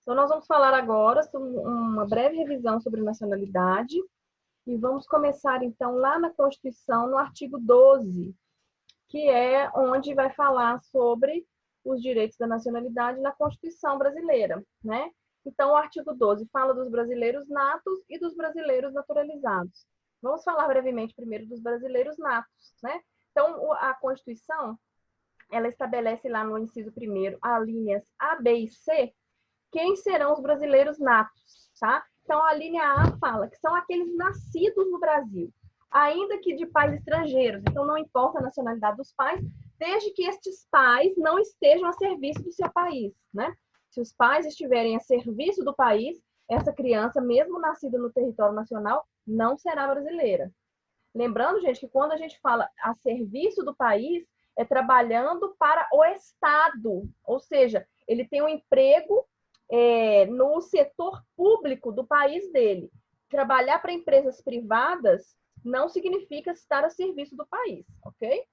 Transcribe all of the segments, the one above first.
Então, nós vamos falar agora sobre uma breve revisão sobre nacionalidade e vamos começar, então, lá na Constituição, no artigo 12, que é onde vai falar sobre os direitos da nacionalidade na Constituição brasileira, né? Então, o artigo 12 fala dos brasileiros natos e dos brasileiros naturalizados. Vamos falar brevemente primeiro dos brasileiros natos, né? Então, a Constituição, ela estabelece lá no inciso 1º, as linhas A, B e C, quem serão os brasileiros natos, tá? Então, a linha A fala que são aqueles nascidos no Brasil, ainda que de pais estrangeiros. Então, não importa a nacionalidade dos pais, desde que estes pais não estejam a serviço do seu país, né? Se os pais estiverem a serviço do país, essa criança, mesmo nascida no território nacional, não será brasileira. Lembrando, gente, que quando a gente fala a serviço do país, é trabalhando para o Estado, ou seja, ele tem um emprego no setor público do país dele. Trabalhar para empresas privadas não significa estar a serviço do país, ok?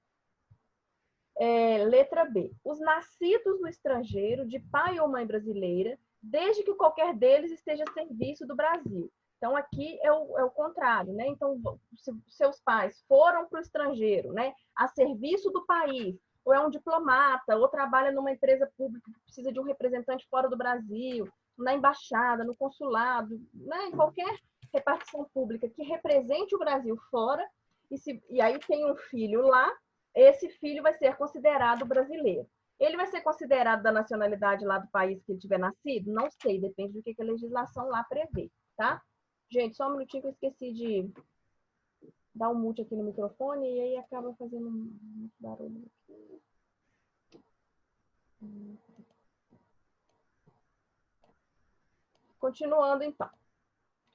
Letra B. Os nascidos no estrangeiro, de pai ou mãe brasileira, desde que qualquer deles esteja a serviço do Brasil. Então, aqui é o contrário, né? Então, se seus pais foram para o estrangeiro, né, a serviço do país, ou é um diplomata, ou trabalha numa empresa pública que precisa de um representante fora do Brasil, na embaixada, no consulado, né, em qualquer repartição pública que represente o Brasil fora, e aí tem um filho lá, esse filho vai ser considerado brasileiro. Ele vai ser considerado da nacionalidade lá do país que ele tiver nascido? Não sei, depende do que a legislação lá prevê, tá? Gente, só um minutinho que eu esqueci de dar um mute aqui no microfone e aí acaba fazendo muito barulho aqui. Continuando, então.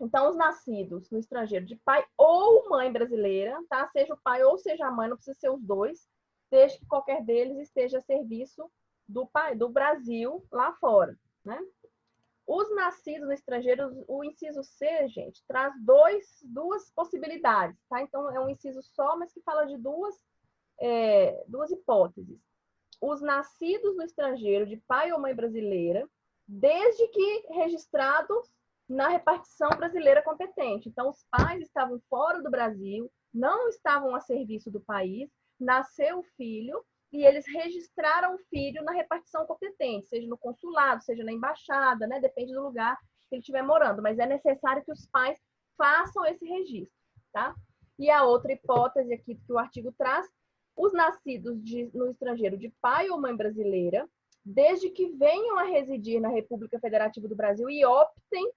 Então, os nascidos no estrangeiro de pai ou mãe brasileira, tá? Seja o pai ou seja a mãe, não precisa ser os dois, desde que qualquer deles esteja a serviço do Brasil lá fora, né? Os nascidos no estrangeiro, o inciso C, gente, traz duas possibilidades, tá? Então, é um inciso só, mas que fala de duas hipóteses. Os nascidos no estrangeiro de pai ou mãe brasileira, desde que registrados na repartição brasileira competente. Então, os pais estavam fora do Brasil, não estavam a serviço do país, nasceu o filho e eles registraram o filho na repartição competente, seja no consulado, seja na embaixada, né? Depende do lugar que ele estiver morando, mas é necessário que os pais façam esse registro, tá? E a outra hipótese aqui que o artigo traz, os nascidos no estrangeiro de pai ou mãe brasileira, desde que venham a residir na República Federativa do Brasil e optem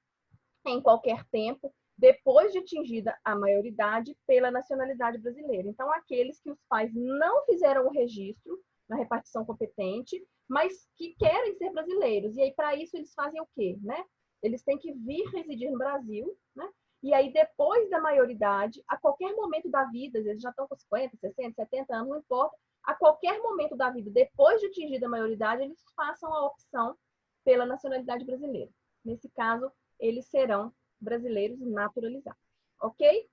em qualquer tempo, depois de atingida a maioridade, pela nacionalidade brasileira. Então, aqueles que os pais não fizeram o registro na repartição competente, mas que querem ser brasileiros. E aí, para isso, eles fazem o quê? Né? Eles têm que vir residir no Brasil, né? E aí, depois da maioridade, a qualquer momento da vida, eles já estão com 50, 60, 70 anos, não importa, a qualquer momento da vida, depois de atingida a maioridade, eles façam a opção pela nacionalidade brasileira. Nesse caso, eles serão brasileiros naturalizados, ok?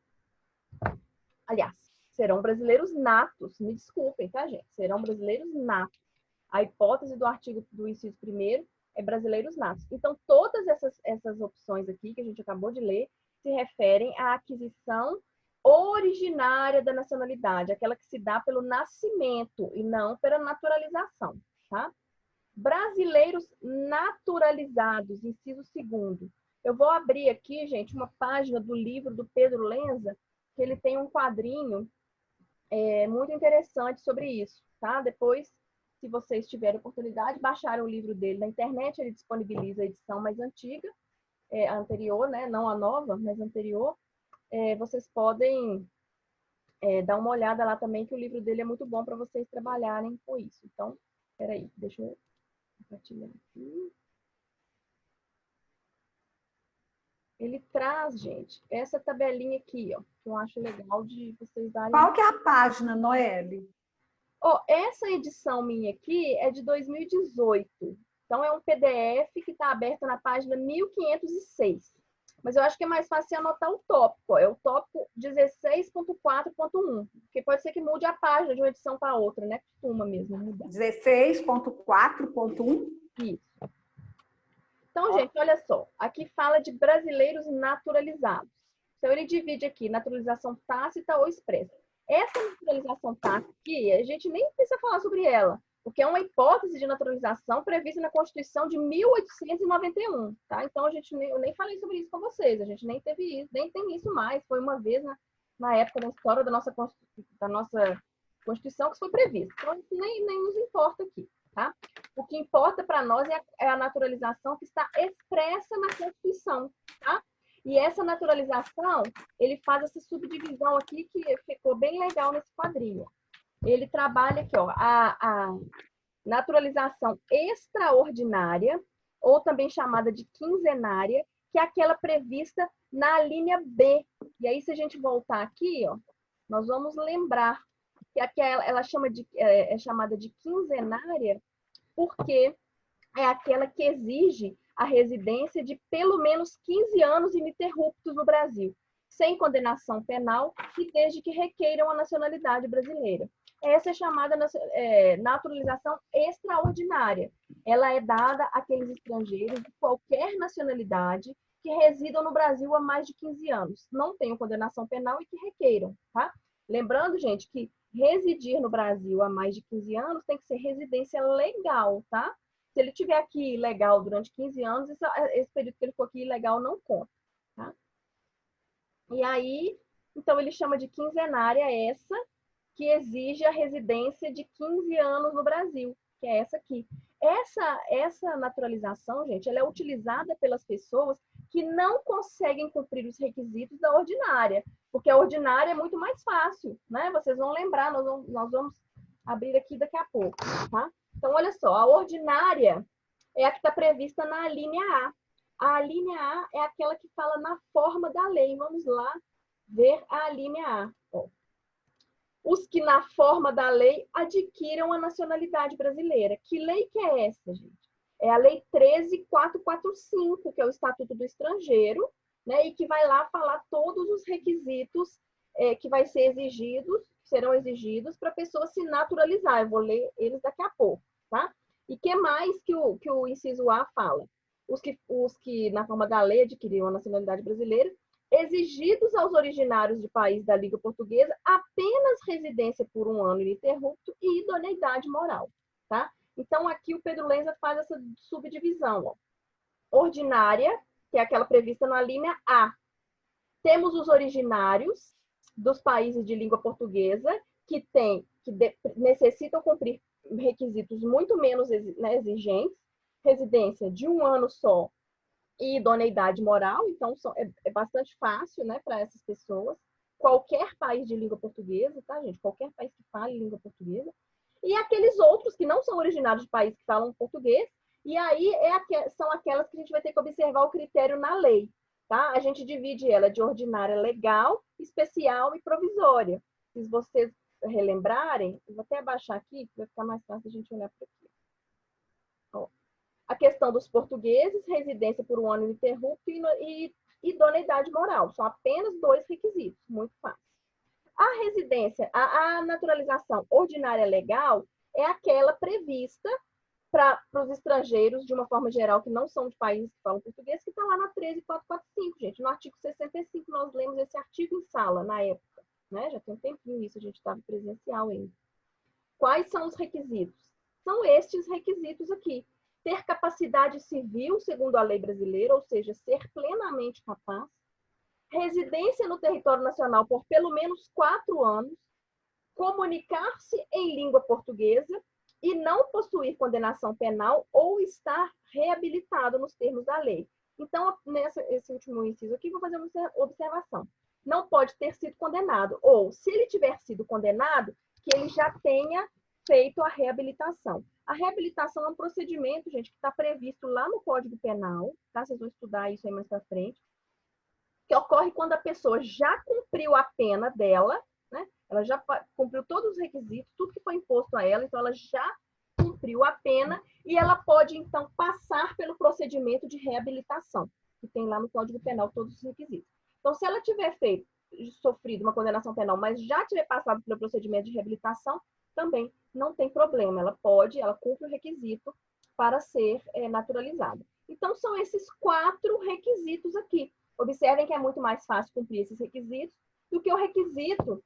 Aliás, serão brasileiros natos, me desculpem, tá, gente? Serão brasileiros natos. A hipótese do artigo do inciso 1º é brasileiros natos. Então, todas essas opções aqui que a gente acabou de ler se referem à aquisição originária da nacionalidade, aquela que se dá pelo nascimento e não pela naturalização, tá? Brasileiros naturalizados, inciso 2º. Eu vou abrir aqui, gente, uma página do livro do Pedro Lenza, que ele tem um quadrinho muito interessante sobre isso, tá? Depois, se vocês tiverem oportunidade, baixarem o livro dele na internet, ele disponibiliza a edição mais antiga, a anterior, né? Não a nova, mas a anterior. Vocês podem dar uma olhada lá também, que o livro dele é muito bom para vocês trabalharem com isso. Então, peraí, deixa eu compartilhar aqui. Ele traz, gente, essa tabelinha aqui, ó, que eu acho legal de vocês darem. Qual que é a página, Noelle? Essa edição minha aqui é de 2018. Então, é um PDF que está aberto na página 1506. Mas eu acho que é mais fácil anotar o tópico. Ó. É o tópico 16.4.1. Porque pode ser que mude a página de uma edição para outra, né? Costuma mesmo mudar. 16.4.1? Isso. Então, gente, olha só. Aqui fala de brasileiros naturalizados. Então, ele divide aqui naturalização tácita ou expressa. Essa naturalização tácita aqui, a gente nem precisa falar sobre ela, porque é uma hipótese de naturalização prevista na Constituição de 1891, tá? Então, eu nem falei sobre isso com vocês, a gente nem teve isso, nem tem isso mais. Foi uma vez na época da história da nossa Constituição que isso foi previsto. Então, isso nem nos importa aqui, tá? O que importa para nós é a naturalização que está expressa na Constituição, tá? E essa naturalização, ele faz essa subdivisão aqui que ficou bem legal nesse quadrinho. Ele trabalha aqui, ó, a naturalização extraordinária, ou também chamada de quinzenária, que é aquela prevista na linha B. E aí, se a gente voltar aqui, ó, nós vamos lembrar que aquela, ela é chamada de quinzenária porque é aquela que exige a residência de pelo menos 15 anos ininterruptos no Brasil, sem condenação penal e desde que requeiram a nacionalidade brasileira. Essa é chamada naturalização extraordinária. Ela é dada àqueles estrangeiros de qualquer nacionalidade que residam no Brasil há mais de 15 anos, não tenham condenação penal e que requeiram, tá? Lembrando, gente, que residir no Brasil há mais de 15 anos tem que ser residência legal, tá? Se ele estiver aqui ilegal durante 15 anos, esse período que ele ficou aqui ilegal não conta, tá? E aí, então ele chama de quinzenária essa que exige a residência de 15 anos no Brasil, que é essa aqui. Essa naturalização, gente, ela é utilizada pelas pessoas que não conseguem cumprir os requisitos da ordinária, porque a ordinária é muito mais fácil, né? Vocês vão lembrar, nós vamos abrir aqui daqui a pouco, tá? Então, olha só, a ordinária é a que está prevista na linha A. A linha A é aquela que fala na forma da lei. Vamos lá ver a linha A. Ó. Os que na forma da lei adquiram a nacionalidade brasileira. Que lei que é essa, gente? É a Lei 13.445, que é o Estatuto do Estrangeiro, né? E que vai lá falar todos os requisitos que vai ser serão exigidos para a pessoa se naturalizar. Eu vou ler eles daqui a pouco, tá? E que mais que o inciso A fala? Os que na forma da lei adquiriram a nacionalidade brasileira, exigidos aos originários de país da língua portuguesa apenas residência por 1 ano ininterrupto e idoneidade moral, tá? Então, aqui o Pedro Lenza faz essa subdivisão, ó. Ordinária, que é aquela prevista na linha A. Temos os originários dos países de língua portuguesa que necessitam cumprir requisitos muito menos exigentes, residência de 1 ano só e idoneidade moral, então é bastante fácil, né, para essas pessoas. Qualquer país de língua portuguesa, tá, gente? Qualquer país que fale língua portuguesa. E aqueles outros que não são originários de países que falam português, e aí são aquelas que a gente vai ter que observar o critério na lei, tá? A gente divide ela de ordinária legal, especial e provisória. Se vocês relembrarem, eu vou até abaixar aqui, que vai ficar mais fácil a gente olhar por aqui. Ó. A questão dos portugueses, residência por 1 ano ininterrupto e idoneidade moral. São apenas 2 requisitos, muito fácil. A residência, a naturalização ordinária legal é aquela prevista para os estrangeiros, de uma forma geral, que não são de países que falam português, que está lá na 13.445, gente. No artigo 65, nós lemos esse artigo em sala, na época, né? Já tem um tempinho isso, a gente estava presencial ainda. Quais são os requisitos? São estes requisitos aqui. Ter capacidade civil, segundo a lei brasileira, ou seja, ser plenamente capaz. Residência no território nacional por pelo menos 4 anos. Comunicar-se em língua portuguesa e não possuir condenação penal ou estar reabilitado nos termos da lei. Então, esse último inciso aqui, vou fazer uma observação. Não pode ter sido condenado, ou, se ele tiver sido condenado, que ele já tenha feito a reabilitação. A reabilitação é um procedimento, gente, que está previsto lá no Código Penal, tá? Vocês vão estudar isso aí mais para frente, que ocorre quando a pessoa já cumpriu a pena dela, né? Ela já cumpriu todos os requisitos, tudo que foi imposto a ela, então ela já cumpriu a pena e ela pode, então, passar pelo procedimento de reabilitação, que tem lá no Código Penal todos os requisitos. Então, se ela tiver sofrido uma condenação penal, mas já tiver passado pelo procedimento de reabilitação, também não tem problema. Ela cumpre o requisito para ser naturalizada. Então, são esses 4 requisitos aqui. Observem que é muito mais fácil cumprir esses requisitos do que o requisito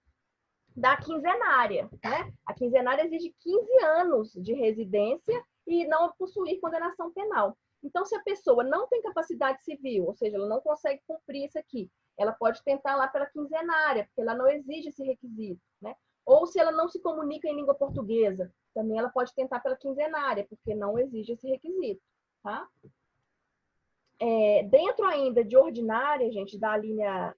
da quinzenária, né? A quinzenária exige 15 anos de residência e não possuir condenação penal. Então, se a pessoa não tem capacidade civil, ou seja, ela não consegue cumprir isso aqui, ela pode tentar lá pela quinzenária, porque ela não exige esse requisito, né? Ou se ela não se comunica em língua portuguesa, também ela pode tentar pela quinzenária, porque não exige esse requisito, tá? Dentro ainda de ordinária, gente, da linha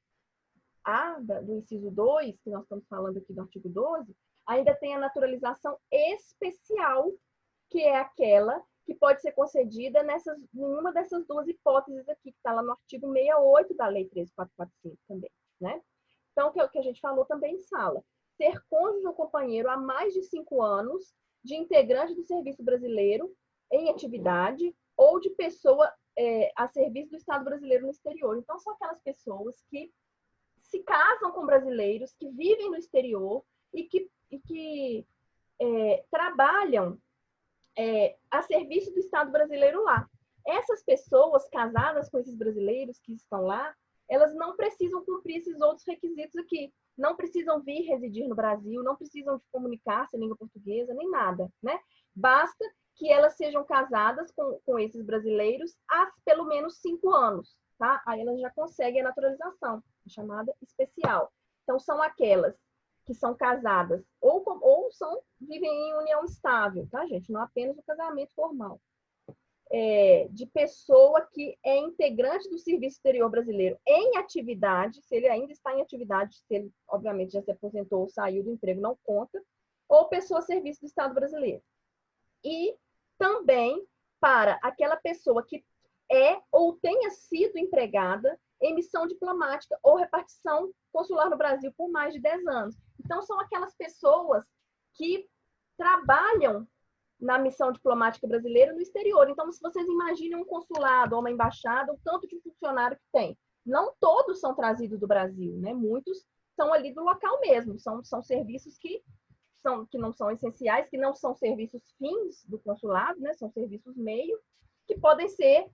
A, do inciso 2, que nós estamos falando aqui do artigo 12, ainda tem a naturalização especial, que é aquela que pode ser concedida em uma dessas 2 hipóteses aqui, que está lá no artigo 68 da Lei 13.445 também, né? Então, que é o que a gente falou também em sala. Ser cônjuge ou companheiro há mais de 5 anos, de integrante do Serviço Brasileiro em atividade ou de pessoa a serviço do Estado brasileiro no exterior. Então, são aquelas pessoas que se casam com brasileiros, que vivem no exterior e que trabalham a serviço do Estado brasileiro lá. Essas pessoas casadas com esses brasileiros que estão lá, elas não precisam cumprir esses outros requisitos aqui. Não precisam vir residir no Brasil, não precisam de comunicar-se em língua portuguesa, nem nada, né? Basta que elas sejam casadas com esses brasileiros há pelo menos 5 anos, tá? Aí elas já conseguem a naturalização, chamada especial. Então, são aquelas que são casadas ou vivem em união estável, tá, gente? Não apenas o casamento formal. De pessoa que é integrante do Serviço Exterior Brasileiro em atividade, se ele ainda está em atividade, se ele, obviamente, já se aposentou ou saiu do emprego, não conta, ou pessoa a serviço do Estado brasileiro. E também para aquela pessoa que é ou tenha sido empregada em missão diplomática ou repartição consular no Brasil por mais de 10 anos. Então, são aquelas pessoas que trabalham na missão diplomática brasileira no exterior. Então, se vocês imaginem um consulado ou uma embaixada, o tanto de funcionário que tem. Não todos são trazidos do Brasil, né? Muitos são ali do local mesmo. São serviços que não são essenciais, que não são serviços fins do consulado, né? São serviços meio, que podem ser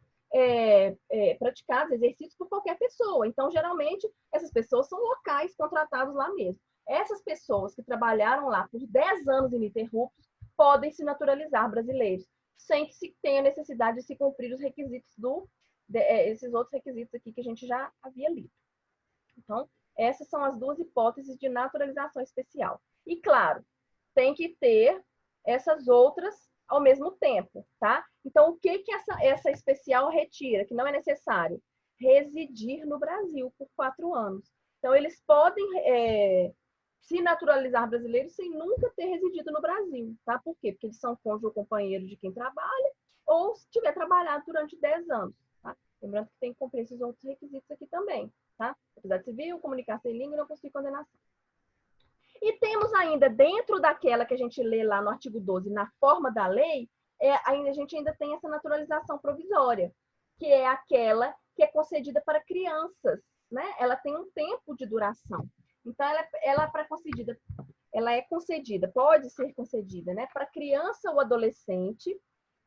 praticados, exercidos por qualquer pessoa. Então, geralmente, essas pessoas são locais contratados lá mesmo. Essas pessoas que trabalharam lá por 10 anos ininterruptos podem se naturalizar brasileiros, sem que se tenha necessidade de se cumprir os requisitos esses outros requisitos aqui que a gente já havia lido. Então, essas são as 2 hipóteses de naturalização especial. E, claro, tem que ter essas outras ao mesmo tempo, tá? Então, o que essa especial retira, que não é necessário? Residir no Brasil por 4 anos. Então, eles podem se naturalizar brasileiros sem nunca ter residido no Brasil, tá? Por quê? Porque eles são cônjuge ou companheiro de quem trabalha, ou se tiver trabalhado durante 10 anos, tá? Lembrando que tem que cumprir esses outros requisitos aqui também, tá? Atividade civil, comunicar-se em língua e não possuir condenação. E temos ainda, dentro daquela que a gente lê lá no artigo 12, na forma da lei, a gente ainda tem essa naturalização provisória, que é aquela que é concedida para crianças, né? Ela tem um tempo de duração. Então, ela é concedida, pode ser concedida, né, para criança ou adolescente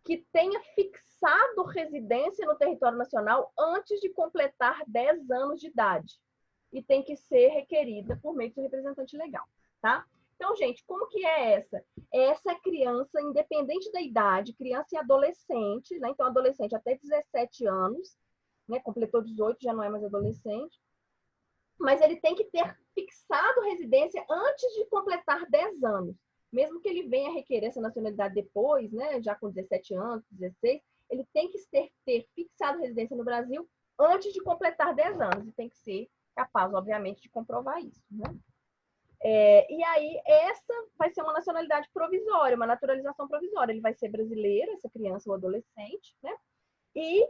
que tenha fixado residência no território nacional antes de completar 10 anos de idade. E tem que ser requerida por meio do representante legal, tá? Então, gente, como que é essa? Essa é criança, independente da idade, criança e adolescente, né? Então, adolescente até 17 anos, né? Completou 18, já não é mais adolescente. Mas ele tem que ter fixado residência antes de completar 10 anos. Mesmo que ele venha requerer essa nacionalidade depois, né? Já com 17 anos, 16, ele tem que ter fixado residência no Brasil antes de completar 10 anos. E tem que ser capaz, obviamente, de comprovar isso, né? E aí, essa vai ser uma nacionalidade provisória, uma naturalização provisória. Ele vai ser brasileiro, essa criança ou adolescente, né? E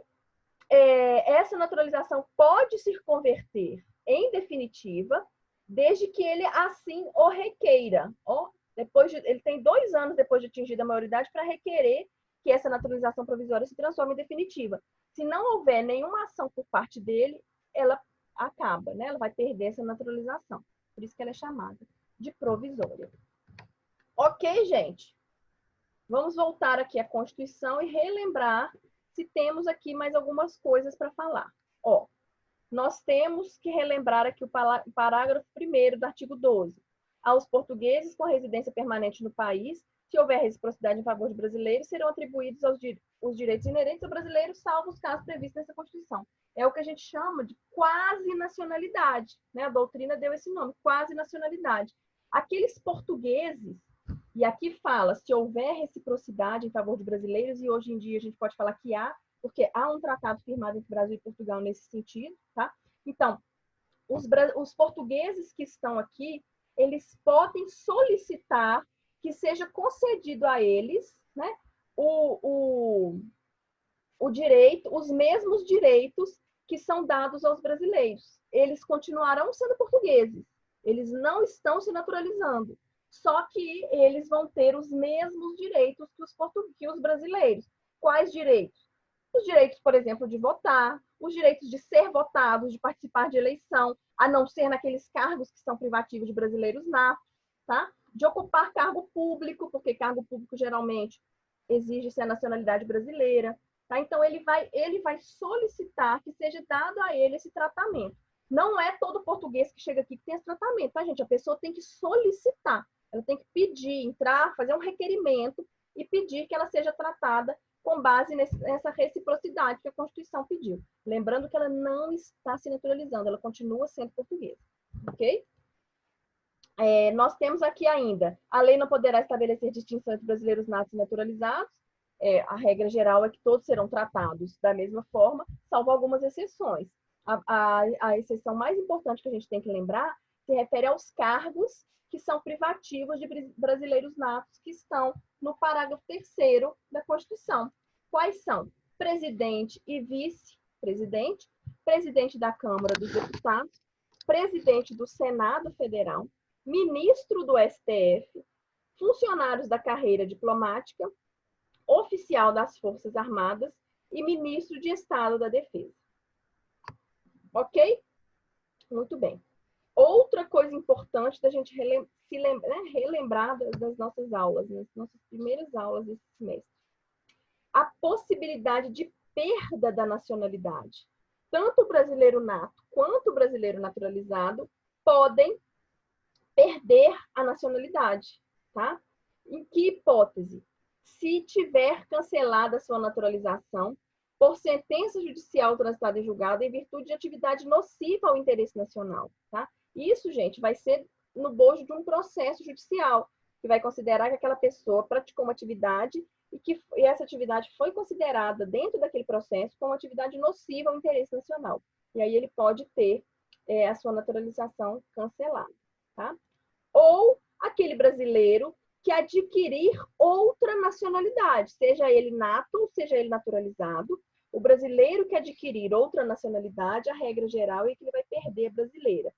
essa naturalização pode se converter em definitiva, desde que ele assim o requeira. Ele tem 2 anos depois de atingida a maioridade para requerer que essa naturalização provisória se transforme em definitiva. Se não houver nenhuma ação por parte dele, ela acaba, né? Ela vai perder essa naturalização. Por isso que ela é chamada de provisória. Ok, gente? Vamos voltar aqui à Constituição e relembrar se temos aqui mais algumas coisas para falar. Ó, nós temos que relembrar aqui o parágrafo 1º do artigo 12. Aos portugueses com residência permanente no país, se houver reciprocidade em favor de brasileiros, serão atribuídos os direitos inerentes ao brasileiro, salvo os casos previstos nessa Constituição. É o que a gente chama de quase nacionalidade, né? A doutrina deu esse nome, quase nacionalidade. Aqueles portugueses, e aqui fala, se houver reciprocidade em favor de brasileiros, e hoje em dia a gente pode falar que há, porque há um tratado firmado entre Brasil e Portugal nesse sentido, tá? Então, os portugueses que estão aqui, eles podem solicitar que seja concedido a eles, né, o direito, os mesmos direitos que são dados aos brasileiros. Eles continuarão sendo portugueses, eles não estão se naturalizando, só que eles vão ter os mesmos direitos que os brasileiros. Quais direitos? Os direitos, por exemplo, de votar, os direitos de ser votados, de participar de eleição, a não ser naqueles cargos que são privativos de brasileiros natos, tá? De ocupar cargo público, porque cargo público geralmente exige-se a nacionalidade brasileira, tá? Então, ele vai solicitar que seja dado a ele esse tratamento. Não é todo português que chega aqui que tem esse tratamento, tá, gente? A pessoa tem que solicitar, ela tem que pedir, entrar, fazer um requerimento e pedir que ela seja tratada com base nessa reciprocidade que a Constituição pediu. Lembrando que ela não está se naturalizando, ela continua sendo portuguesa, ok? Nós temos aqui ainda, a lei não poderá estabelecer distinção entre brasileiros natos e naturalizados, a regra geral é que todos serão tratados da mesma forma, salvo algumas exceções. A exceção mais importante que a gente tem que lembrar se refere aos cargos que são privativos de brasileiros natos que estão no parágrafo 3º da Constituição. Quais são? Presidente e vice-presidente, presidente da Câmara dos Deputados, presidente do Senado Federal, ministro do STF, funcionários da carreira diplomática, oficial das Forças Armadas e ministro de Estado da Defesa. Ok? Muito bem. Outra coisa importante da gente relembrar das nossas aulas, das nossas primeiras aulas desse semestre. A possibilidade de perda da nacionalidade. Tanto o brasileiro nato quanto o brasileiro naturalizado podem perder a nacionalidade, tá? Em que hipótese? Se tiver cancelada a sua naturalização por sentença judicial transitada em julgado em virtude de atividade nociva ao interesse nacional, tá? Isso, gente, vai ser no bojo de um processo judicial, que vai considerar que aquela pessoa praticou uma atividade e essa atividade foi considerada dentro daquele processo como atividade nociva ao interesse nacional. E aí ele pode ter a sua naturalização cancelada, tá? Ou aquele brasileiro que adquirir outra nacionalidade, seja ele nato ou seja ele naturalizado, o brasileiro que adquirir outra nacionalidade, a regra geral é que ele vai perder a brasileira.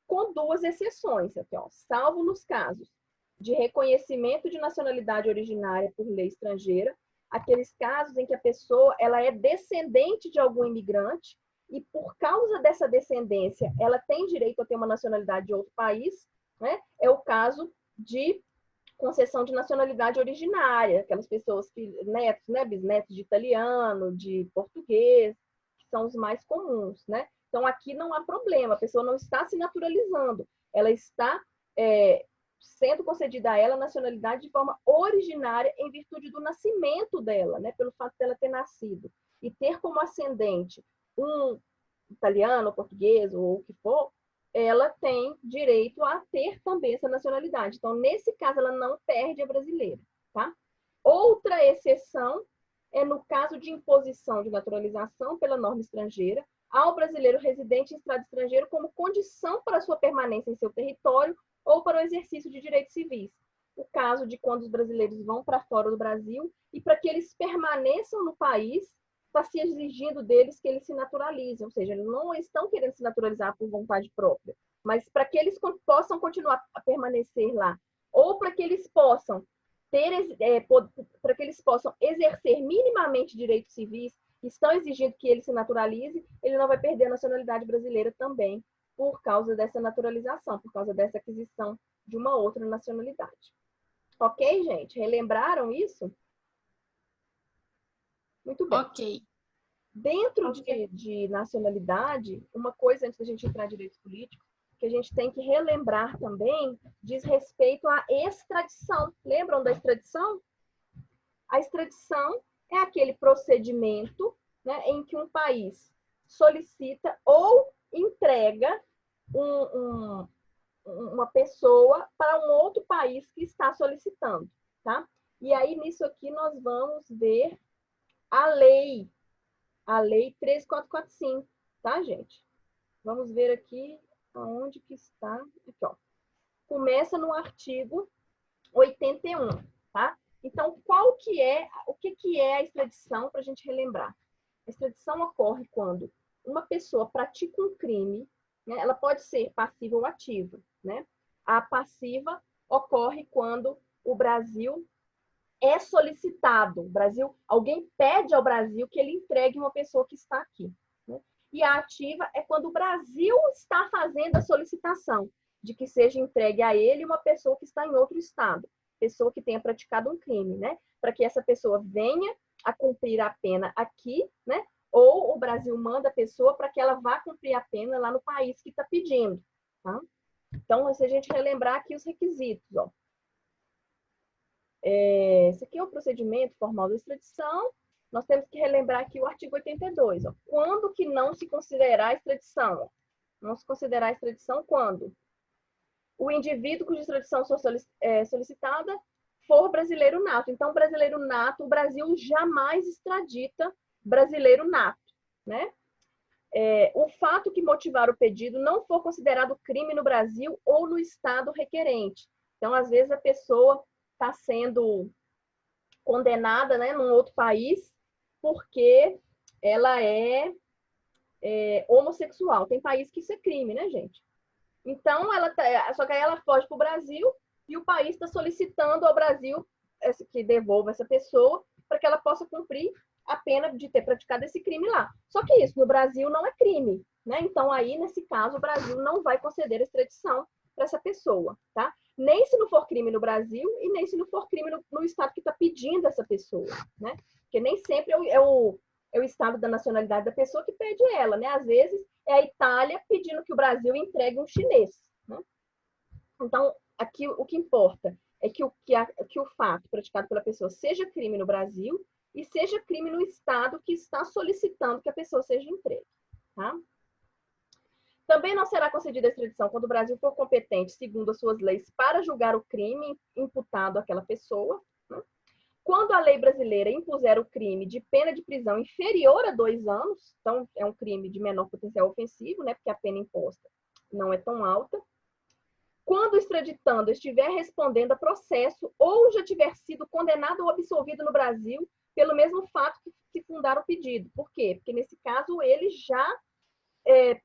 Com duas exceções, aqui, ó, salvo nos casos de reconhecimento de nacionalidade originária por lei estrangeira, aqueles casos em que a pessoa ela é descendente de algum imigrante e por causa dessa descendência ela tem direito a ter uma nacionalidade de outro país, né? É o caso de concessão de nacionalidade originária, aquelas pessoas que netos, né, bisnetos de italiano, de português, que são os mais comuns, né? Então, aqui não há problema, a pessoa não está se naturalizando, ela está sendo concedida a ela a nacionalidade de forma originária em virtude do nascimento dela, né? Pelo fato dela ter nascido e ter como ascendente um italiano, português ou o que for, ela tem direito a ter também essa nacionalidade. Então, nesse caso, ela não perde a brasileira, tá? Outra exceção é no caso de imposição de naturalização pela norma estrangeira ao brasileiro residente em estado estrangeiro como condição para sua permanência em seu território ou para o exercício de direitos civis. O caso de quando os brasileiros vão para fora do Brasil e para que eles permaneçam no país, está se exigindo deles que eles se naturalizem, ou seja, eles não estão querendo se naturalizar por vontade própria, mas para que eles possam continuar a permanecer lá, ou para que eles possam para que eles possam exercer minimamente direitos civis, estão exigindo que ele se naturalize, ele não vai perder a nacionalidade brasileira também por causa dessa naturalização, por causa dessa aquisição de uma outra nacionalidade. Ok, gente? Relembraram isso? Muito bem. Ok. Dentro de nacionalidade, uma coisa antes da gente entrar em direito político, que a gente tem que relembrar também, diz respeito à extradição. Lembram da extradição? A extradição é aquele procedimento, né, em que um país solicita ou entrega uma pessoa para um outro país que está solicitando, tá? E aí, nisso aqui, nós vamos ver a lei 13445, tá, gente? Vamos ver aqui aonde que está. Aqui, ó. Começa no artigo 81, tá? Então, o que é a extradição para a gente relembrar? A extradição ocorre quando uma pessoa pratica um crime, né? Ela pode ser passiva ou ativa, né? A passiva ocorre quando o Brasil é solicitado. Alguém pede ao Brasil que ele entregue uma pessoa que está aqui, né? E a ativa é quando o Brasil está fazendo a solicitação de que seja entregue a ele uma pessoa que está em outro estado, pessoa que tenha praticado um crime, né? Para que essa pessoa venha a cumprir a pena aqui, né? Ou o Brasil manda a pessoa para que ela vá cumprir a pena lá no país que está pedindo, tá? Então, se a gente relembrar aqui os requisitos, ó. Esse aqui é o procedimento formal da extradição. Nós temos que relembrar aqui o artigo 82. Ó. Quando que não se considerar a extradição? Ó. Não se considerar a extradição quando? O indivíduo cuja extradição for solicitada for brasileiro nato. Então, brasileiro nato, o Brasil jamais extradita brasileiro nato, né? O fato que motivar o pedido não for considerado crime no Brasil ou no estado requerente. Então, às vezes, a pessoa está sendo condenada, né, num outro país porque ela é homossexual. Tem país que isso é crime, né, gente? Então, só que aí ela foge para o Brasil e o país está solicitando ao Brasil que devolva essa pessoa para que ela possa cumprir a pena de ter praticado esse crime lá. Só que isso no Brasil não é crime, né? Então, aí, nesse caso, o Brasil não vai conceder a extradição para essa pessoa, tá? Nem se não for crime no Brasil e nem se não for crime no estado que está pedindo essa pessoa, né? Porque nem sempre é o estado da nacionalidade da pessoa que pede ela, né? Às vezes é a Itália pedindo que o Brasil entregue um chinês, né? Então, aqui o que importa é que o fato praticado pela pessoa seja crime no Brasil e seja crime no estado que está solicitando que a pessoa seja entregue, tá? Também não será concedida a extradição quando o Brasil for competente, segundo as suas leis, para julgar o crime imputado àquela pessoa, né? Quando a lei brasileira impuser o crime de pena de prisão inferior a 2 anos, então é um crime de menor potencial ofensivo, né? Porque a pena imposta não é tão alta. Quando o extraditando estiver respondendo a processo ou já tiver sido condenado ou absolvido no Brasil pelo mesmo fato que fundar o pedido. Por quê? Porque nesse caso ele já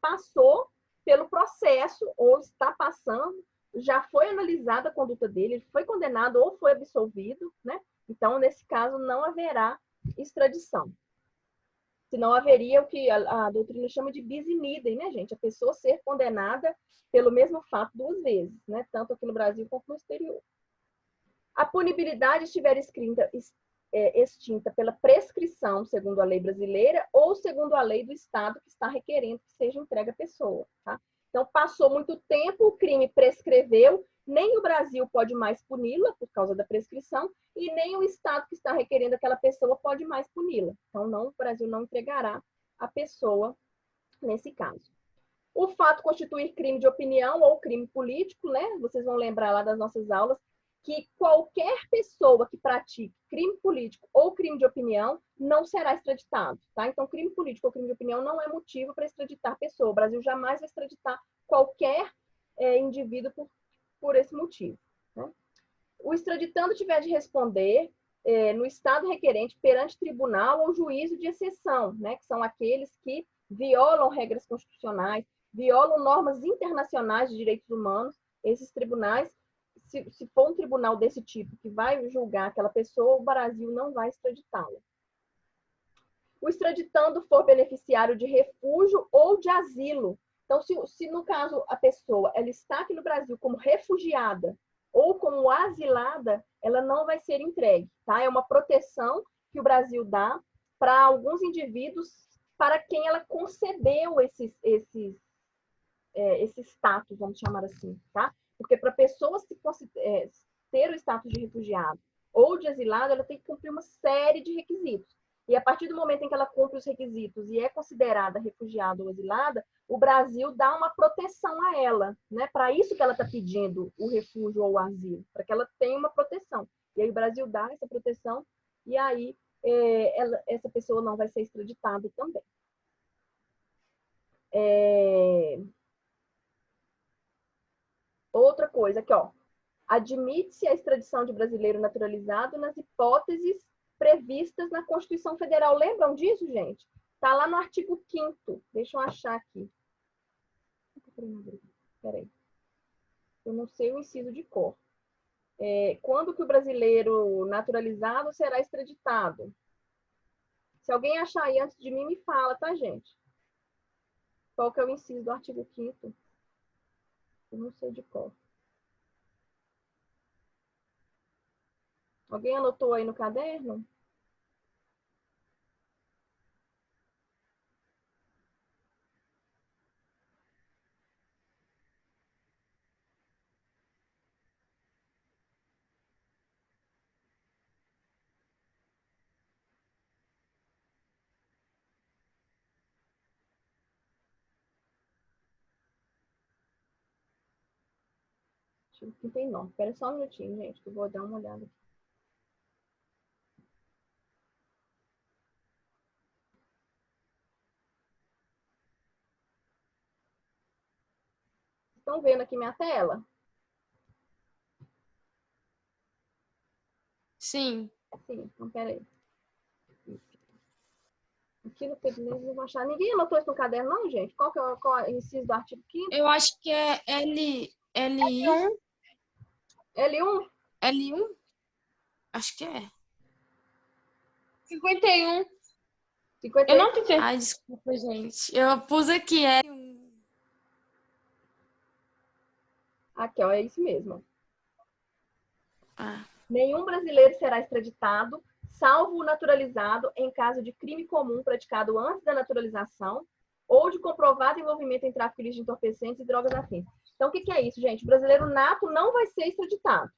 passou pelo processo ou está passando, já foi analisada a conduta dele, ele foi condenado ou foi absolvido, né? Então, nesse caso, não haverá extradição. Senão haveria o que a doutrina chama de bis in idem, né, gente? A pessoa ser condenada pelo mesmo fato 2 vezes, né? Tanto aqui no Brasil quanto no exterior. A punibilidade estiver extinta pela prescrição, segundo a lei brasileira, ou segundo a lei do Estado que está requerendo que seja entregue à pessoa, tá? Então, passou muito tempo, o crime prescreveu, nem o Brasil pode mais puni-la por causa da prescrição, e nem o Estado que está requerendo aquela pessoa pode mais puni-la. Então, o Brasil não entregará a pessoa nesse caso. O fato constituir crime de opinião ou crime político, né? Vocês vão lembrar lá das nossas aulas, que qualquer pessoa que pratique crime político ou crime de opinião não será extraditado, tá? Então, crime político ou crime de opinião não é motivo para extraditar pessoa. O Brasil jamais vai extraditar qualquer indivíduo por esse motivo, né? O extraditando tiver de responder no estado requerente perante tribunal ou juízo de exceção, né? Que são aqueles que violam regras constitucionais, violam normas internacionais de direitos humanos. Esses tribunais, se for um tribunal desse tipo que vai julgar aquela pessoa, o Brasil não vai extraditá-la. O extraditando for beneficiário de refúgio ou de asilo. Então, se no caso a pessoa ela está aqui no Brasil como refugiada ou como asilada, ela não vai ser entregue, tá? É uma proteção que o Brasil dá para alguns indivíduos para quem ela concedeu esse status, vamos chamar assim, tá? Porque para pessoas ter o status de refugiado ou de exilado, ela tem que cumprir uma série de requisitos. E a partir do momento em que ela cumpre os requisitos e é considerada refugiada ou exilada, o Brasil dá uma proteção a ela, né? Para isso que ela está pedindo o refúgio ou o asilo, para que ela tenha uma proteção. E aí o Brasil dá essa proteção e aí essa pessoa não vai ser extraditada também. Outra coisa aqui, ó. Admite-se a extradição de brasileiro naturalizado nas hipóteses previstas na Constituição Federal. Lembram disso, gente? Está lá no artigo 5º. Deixa eu achar aqui. Peraí. Eu não sei o inciso de cor. Quando que o brasileiro naturalizado será extraditado? Se alguém achar aí antes de mim, me fala, tá, gente? Qual que é o inciso do artigo 5º? Eu não sei de cor. Alguém anotou aí no caderno? Artigo 39. Espera só um minutinho, gente, que eu vou dar uma olhada aqui. Estão vendo aqui minha tela? Sim. Sim, então peraí. Aqui no Pedrinho não vou achar. Ninguém anotou isso no caderno, não, gente? Qual é o inciso do artigo 5º? Eu acho que é L1. L1? L1? Acho que é. 51. 51. Eu não tentei. Ai, desculpa, gente. Eu pus aqui L1. Aqui, ó, é isso mesmo. Ah. Nenhum brasileiro será extraditado, salvo o naturalizado, em caso de crime comum praticado antes da naturalização ou de comprovado envolvimento em tráfico ilícito de entorpecentes e drogas afins. Então, o que é isso, gente? O brasileiro nato não vai ser extraditado.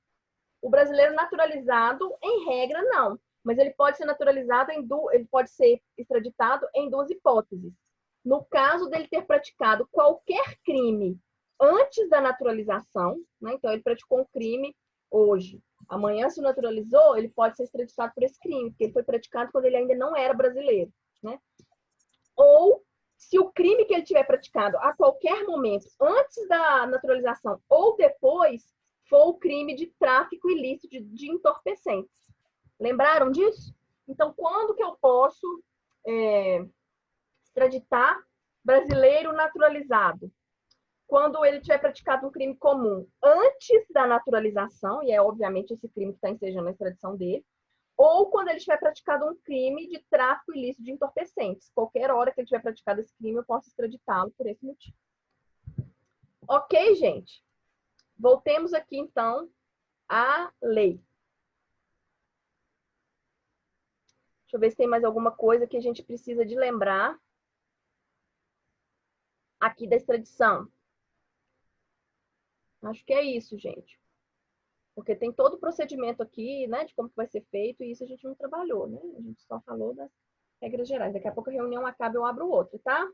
O brasileiro naturalizado, em regra, não. Mas ele pode ser naturalizado ele pode ser extraditado em duas hipóteses. No caso dele ter praticado qualquer crime antes da naturalização, né? Então ele praticou um crime hoje, amanhã se naturalizou, ele pode ser extraditado por esse crime, porque ele foi praticado quando ele ainda não era brasileiro, né? Ou se o crime que ele tiver praticado a qualquer momento, antes da naturalização ou depois, for o crime de tráfico ilícito de entorpecentes. Lembraram disso? Então, quando que eu posso extraditar brasileiro naturalizado? Quando ele tiver praticado um crime comum antes da naturalização, e é obviamente esse crime que está ensejando a extradição dele, ou quando ele tiver praticado um crime de tráfico ilícito de entorpecentes. Qualquer hora que ele tiver praticado esse crime, eu posso extraditá-lo por esse motivo. Ok, gente? Voltemos aqui, então, à lei. Deixa eu ver se tem mais alguma coisa que a gente precisa de lembrar aqui da extradição. Acho que é isso, gente. Porque tem todo o procedimento aqui, né, de como que vai ser feito, e isso a gente não trabalhou, né? A gente só falou das regras gerais. Daqui a pouco a reunião acaba e eu abro outro, tá?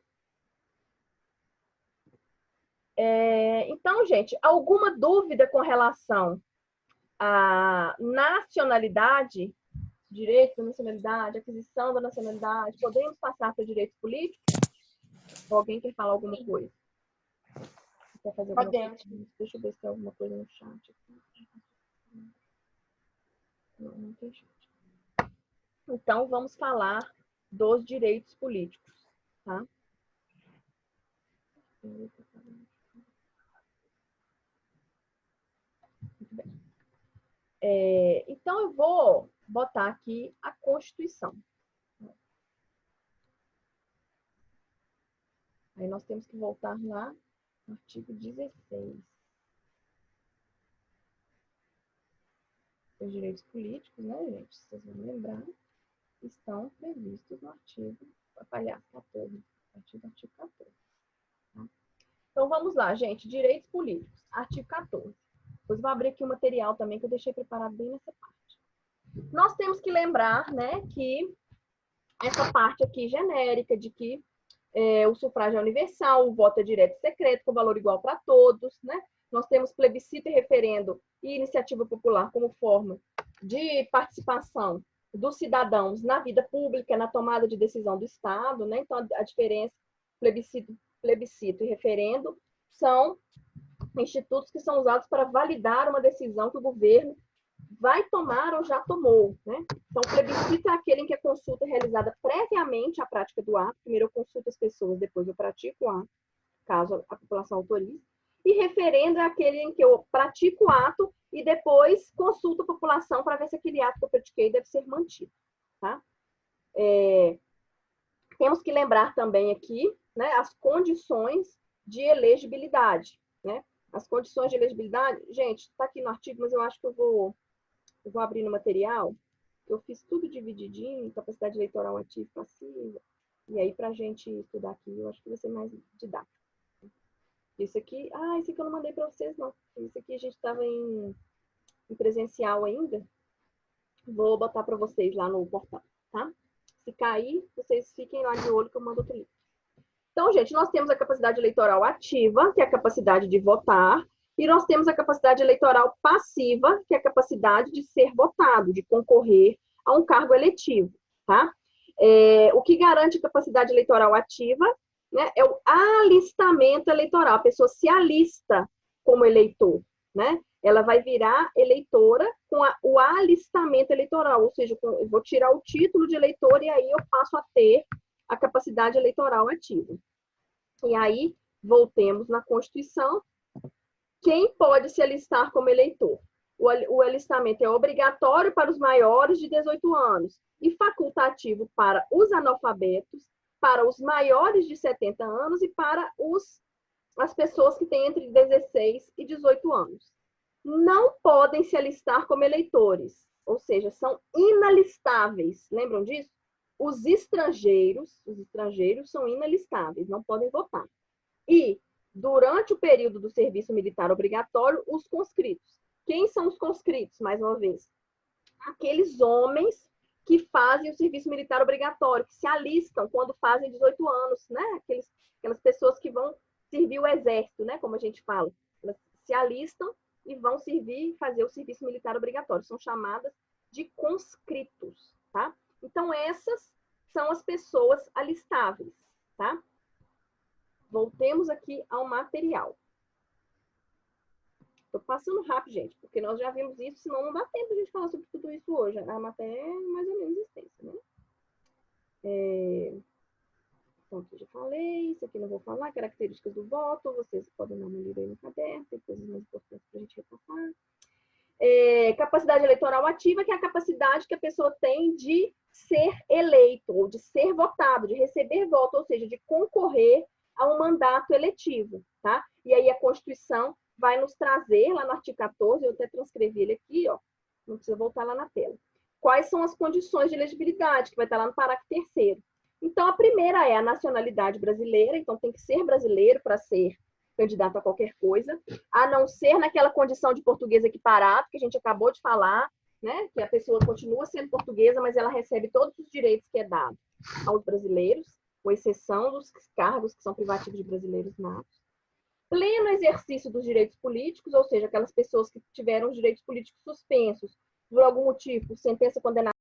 Então, gente, alguma dúvida com relação à nacionalidade, direito da nacionalidade, aquisição da nacionalidade, podemos passar para direitos políticos? Ou alguém quer falar alguma coisa? Quer fazer alguma coisa? Deixa eu ver se tem alguma coisa no chat aqui. Não, não tem chat. Então, vamos falar dos direitos políticos, tá? Muito bem. Então, eu vou botar aqui a Constituição. Aí nós temos que voltar lá no artigo 16. Os direitos políticos, né, gente? Vocês vão lembrar. estão previstos no artigo, aliás, 14, artigo 14. Tá? Então, vamos lá, gente. Direitos políticos, artigo 14. Depois vou abrir aqui o material também, que eu deixei preparado bem nessa parte. Nós temos que lembrar, né, que essa parte aqui genérica de que o sufrágio é universal, o voto é direto e secreto, com valor igual para todos, né? Nós temos plebiscito e referendo e iniciativa popular como forma de participação dos cidadãos na vida pública, na tomada de decisão do Estado, né? Então, a diferença, plebiscito e referendo são institutos que são usados para validar uma decisão que o governo vai tomar ou já tomou, né? Então, o plebiscito é aquele em que a consulta é realizada previamente à prática do ato. Primeiro eu consulto as pessoas, depois eu pratico o ato, caso a população autorize. E referendo é aquele em que eu pratico o ato e depois consulto a população para ver se aquele ato que eu pratiquei deve ser mantido, tá? Temos que lembrar também aqui, né, as condições de elegibilidade, né? As condições de elegibilidade, gente, está aqui no artigo, mas eu acho que eu vou abrir no material, que eu fiz tudo divididinho, capacidade eleitoral ativa e passiva, e aí para a gente estudar aqui, eu acho que vai ser mais didático. Isso aqui, esse aqui eu não mandei para vocês, não. Isso aqui a gente estava em presencial ainda. Vou botar para vocês lá no portal, tá? Se cair, vocês fiquem lá de olho que eu mando outro link. Então, gente, nós temos a capacidade eleitoral ativa, que é a capacidade de votar, e nós temos a capacidade eleitoral passiva, que é a capacidade de ser votado, de concorrer a um cargo eletivo, tá? O que garante a capacidade eleitoral ativa, né, é o alistamento eleitoral. A pessoa se alista como eleitor, né? Ela vai virar eleitora com o alistamento eleitoral, ou seja, eu vou tirar o título de eleitor e aí eu passo a ter a capacidade eleitoral ativa. E aí, voltemos na Constituição. Quem pode se alistar como eleitor? O alistamento é obrigatório para os maiores de 18 anos e facultativo para os analfabetos, para os maiores de 70 anos e para as pessoas que têm entre 16 e 18 anos. Não podem se alistar como eleitores, ou seja, são inalistáveis. Lembram disso? Os estrangeiros são inalistáveis, não podem votar. E, durante o período do serviço militar obrigatório, os conscritos. Quem são os conscritos, mais uma vez? Aqueles homens que fazem o serviço militar obrigatório, que se alistam quando fazem 18 anos, né? Aquelas pessoas que vão servir o exército, né? Como a gente fala. Elas se alistam e vão fazer o serviço militar obrigatório. São chamadas de conscritos, tá? Então, essas são as pessoas alistáveis, tá? Voltemos aqui ao material. Estou passando rápido, gente, porque nós já vimos isso, senão não dá tempo de a gente falar sobre tudo isso hoje. A matéria é mais ou menos extensa, né? Então, aqui já falei, isso aqui não vou falar, características do voto, vocês podem dar uma lida aí no caderno, tem coisas mais importantes para a gente repassar. Capacidade eleitoral ativa, que é a capacidade que a pessoa tem de ser eleito, ou de ser votado, de receber voto, ou seja, de concorrer a um mandato eletivo, tá? E aí a Constituição vai nos trazer, lá no artigo 14, eu até transcrevi ele aqui, ó, não precisa voltar lá na tela. Quais são as condições de elegibilidade, que vai estar lá no parágrafo 3º. Então, a primeira é a nacionalidade brasileira, então tem que ser brasileiro para ser candidato a qualquer coisa, a não ser naquela condição de português equiparado, que a gente acabou de falar, né? Que a pessoa continua sendo portuguesa, mas ela recebe todos os direitos que é dado aos brasileiros, com exceção dos cargos que são privativos de brasileiros natos. Pleno exercício dos direitos políticos, ou seja, aquelas pessoas que tiveram os direitos políticos suspensos por algum motivo, sentença condenatória